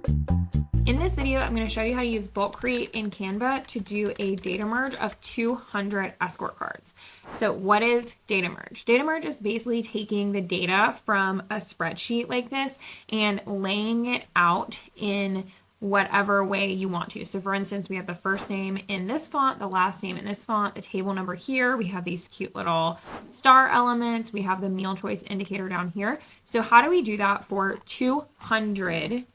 In this video, I'm going to show you how to use Bulk Create in Canva to do a data merge of 200 Escort cards. So what is data merge? Data merge is basically taking the data from a spreadsheet like this and laying it out in whatever way you want to. So for instance, we have the first name in this font, the last name in this font, the table number here. We have these cute little star elements. We have the meal choice indicator down here. So how do we do that for 200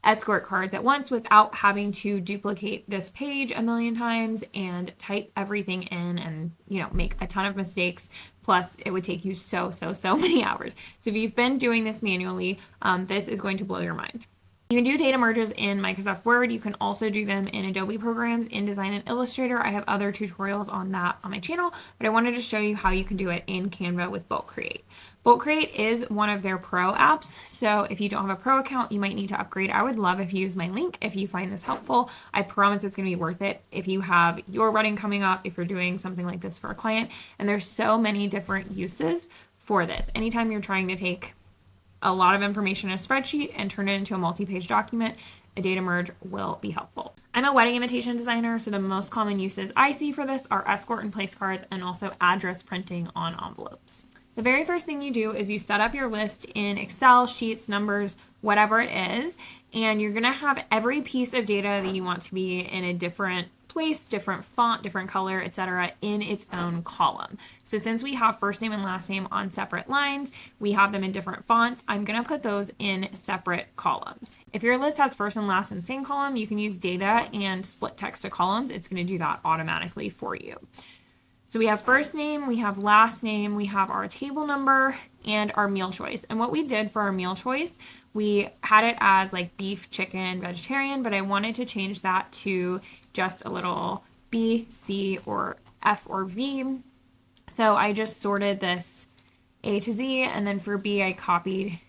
Escort cards at once without having to duplicate this page a million times and type everything in and, make a ton of mistakes? Plus, it would take you so many hours. So if you've been doing this manually, this is going to blow your mind. You can do data merges in Microsoft Word. You can also do them in Adobe programs, InDesign and Illustrator. I have other tutorials on that on my channel, but I wanted to show you how you can do it in Canva with Bulk Create. Bulk Create is one of their pro apps, so if you don't have a pro account, you might need to upgrade. I would love if you use my link if you find this helpful. I promise it's going to be worth it if you have your wedding coming up, if you're doing something like this for a client, and there's so many different uses for this. Anytime you're trying to take a lot of information in a spreadsheet and turn it into a multi-page document, a data merge will be helpful. I'm a wedding invitation designer, so the most common uses I see for this are escort and place cards and also address printing on envelopes. The very first thing you do is you set up your list in Excel, sheets, numbers, whatever it is, and you're gonna have every piece of data that you want to be in a different place, different font, different color, etc., in its own column. So since we have first name and last name on separate lines, we have them in different fonts. I'm going to put those in separate columns. If your list has first and last in the same column, you can use data and split text to columns. It's going to do that automatically for you. So we have first name, we have last name, we have our table number, and our meal choice. And what we did for our meal choice, we had it as like beef, chicken, vegetarian, but I wanted to change that to just a little B, C, or F, or V. So I just sorted this A to Z, and then for B, I copied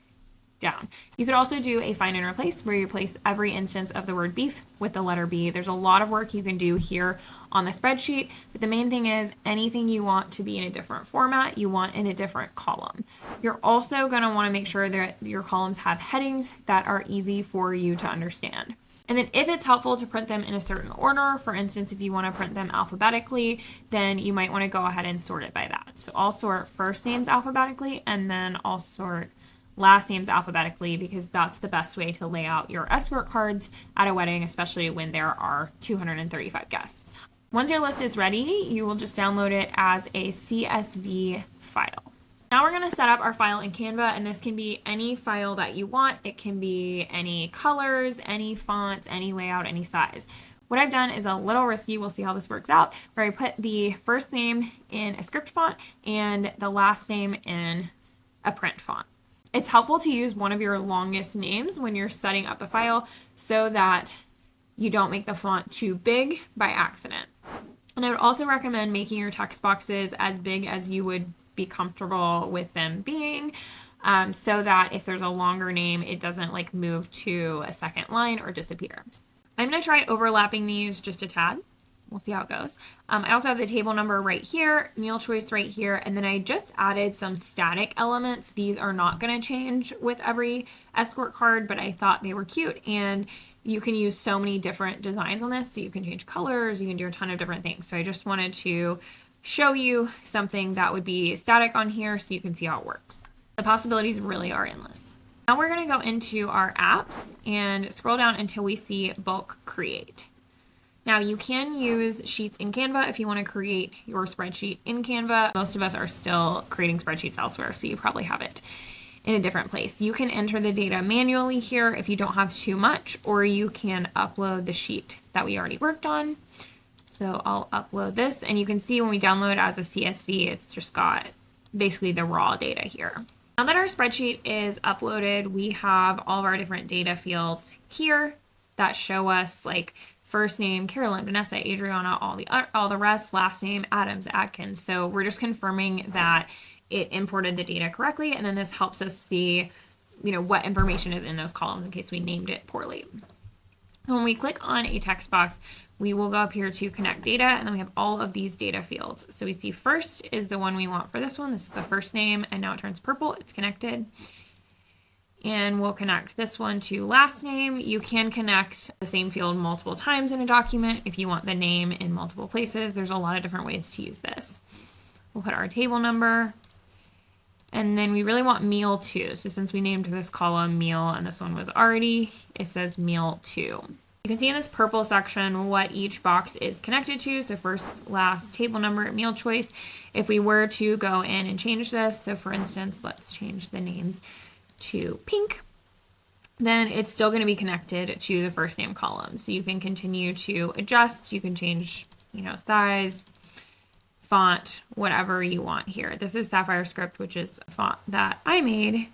down. You could also do a find and replace where you replace every instance of the word beef with the letter B. There's a lot of work you can do here on the spreadsheet, but the main thing is anything you want to be in a different format, you want in a different column. You're also going to want to make sure that your columns have headings that are easy for you to understand. And then if it's helpful to print them in a certain order, for instance, if you want to print them alphabetically, then you might want to go ahead and sort it by that. So I'll sort first names alphabetically, and then I'll sort last names alphabetically, because that's the best way to lay out your escort cards at a wedding, especially when there are 235 guests. Once your list is ready, you will just download it as a CSV file. Now we're going to set up our file in Canva, and this can be any file that you want. It can be any colors, any fonts, any layout, any size. What I've done is a little risky. We'll see how this works out, where I put the first name in a script font and the last name in a print font. It's helpful to use one of your longest names when you're setting up the file so that you don't make the font too big by accident. And I would also recommend making your text boxes as big as you would be comfortable with them being, so that if there's a longer name, it doesn't like move to a second line or disappear. I'm going to try overlapping these just a tad. We'll see how it goes. I also have the table number right here, meal choice right here, and then I just added some static elements. These are not going to change with every escort card, but I thought they were cute, and you can use so many different designs on this. So you can change colors, you can do a ton of different things. So I just wanted to show you something that would be static on here so you can see how it works. The possibilities really are endless. Now we're going to go into our apps and scroll down until we see Bulk Create. Now you can use Sheets in Canva if you want to create your spreadsheet in Canva. Most of us are still creating spreadsheets elsewhere, so you probably have it in a different place. You can enter the data manually here if you don't have too much, or you can upload the sheet that we already worked on. So I'll upload this, and you can see when we download it as a CSV, it's just got basically the raw data here. Now that our spreadsheet is uploaded, we have all of our different data fields here that show us like first name, Carolyn, Vanessa, Adriana, all the rest, last name, Adams, Atkins. So we're just confirming that it imported the data correctly, and then this helps us see, what information is in those columns in case we named it poorly. So when we click on a text box, we will go up here to connect data, and then we have all of these data fields. So we see first is the one we want for this one. This is the first name, and now it turns purple. It's connected. and we'll connect this one to last name. You can connect the same field multiple times in a document if you want the name in multiple places. There's a lot of different ways to use this. We'll put our table number, and then we really want meal 2. So since we named this column meal and this one was already, it says meal 2. You can see in this purple section what each box is connected to. So first, last, table number, meal choice. If we were to go in and change this, so for instance, let's change the names to pink, then it's still going to be connected to the first name column. So you can continue to adjust. You can change, size, font, whatever you want here. This is Sapphire Script, which is a font that I made.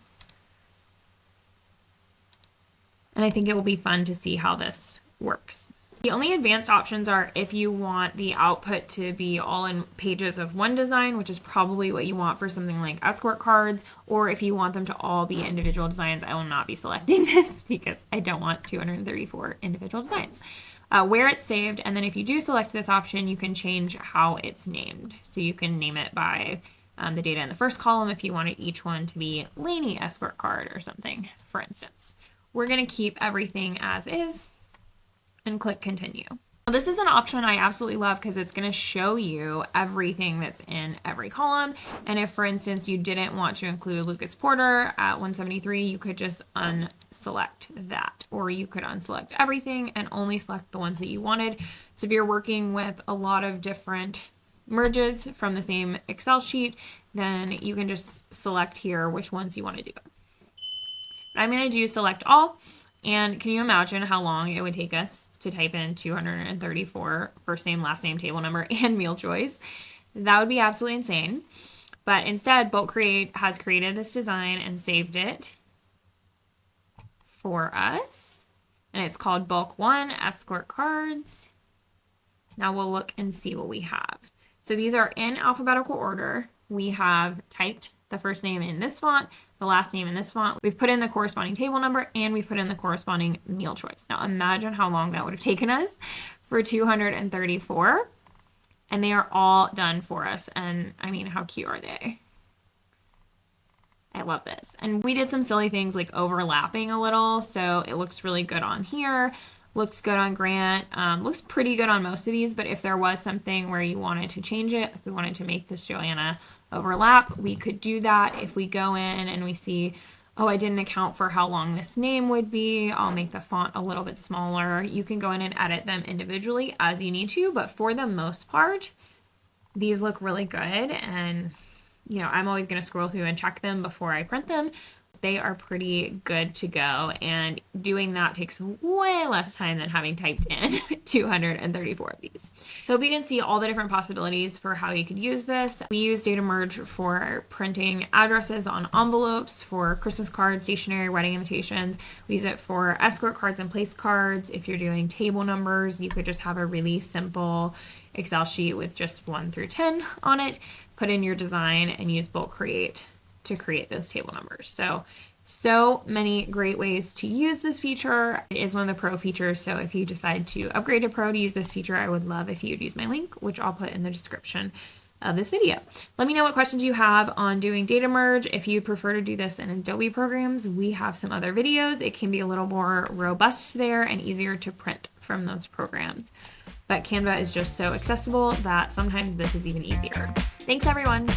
And I think it will be fun to see how this works. The only advanced options are if you want the output to be all in pages of one design, which is probably what you want for something like Escort cards, or if you want them to all be individual designs. I will not be selecting this because I don't want 234 individual designs. Where it's saved, and then if you do select this option, you can change how it's named. So you can name it by the data in the first column if you wanted each one to be Laney Escort card or something, for instance. We're going to keep everything as is and click continue. This is an option I absolutely love because it's going to show you everything that's in every column. And if, for instance, you didn't want to include Lucas Porter at 173, you could just unselect that, or you could unselect everything and only select the ones that you wanted. So if you're working with a lot of different merges from the same Excel sheet, then you can just select here which ones you want to do. I'm going to do select all. And can you imagine how long it would take us to type in 234 first name, last name, table number, and meal choice? That would be absolutely insane. But instead, Bulk Create has created this design and saved it for us. And it's called Bulk 1 Escort Cards. Now we'll look and see what we have. So these are in alphabetical order. We have typed the first name in this font, the last name in this font. We've put in the corresponding table number, and we've put in the corresponding meal choice. Now imagine how long that would have taken us for 234. And they are all done for us. And I mean, how cute are they? I love this. And we did some silly things like overlapping a little. So it looks really good on here. Looks good on Grant. Looks pretty good on most of these. But if there was something where you wanted to change it, if we wanted to make this Joanna overlap, we could do that. If we go in and we see, oh, I didn't account for how long this name would be, I'll make the font a little bit smaller. You can go in and edit them individually as you need to, but for the most part, these look really good. And, I'm always going to scroll through and check them before I print them. They are pretty good to go, and doing that takes way less time than having typed in 234 of these. So we can see all the different possibilities for how you could use this. We use Data Merge for printing addresses on envelopes, for Christmas cards, stationery, wedding invitations. We use it for Escort cards and place cards. If you're doing table numbers, you could just have a really simple Excel sheet with just 1 through 10 on it, put in your design, and use Bulk Create to create those table numbers. So many great ways to use this feature. It is one of the pro features. So if you decide to upgrade to pro to use this feature, I would love if you'd use my link, which I'll put in the description of this video. Let me know what questions you have on doing data merge. If you prefer to do this in Adobe programs, we have some other videos. It can be a little more robust there and easier to print from those programs. But Canva is just so accessible that sometimes this is even easier. Thanks, everyone.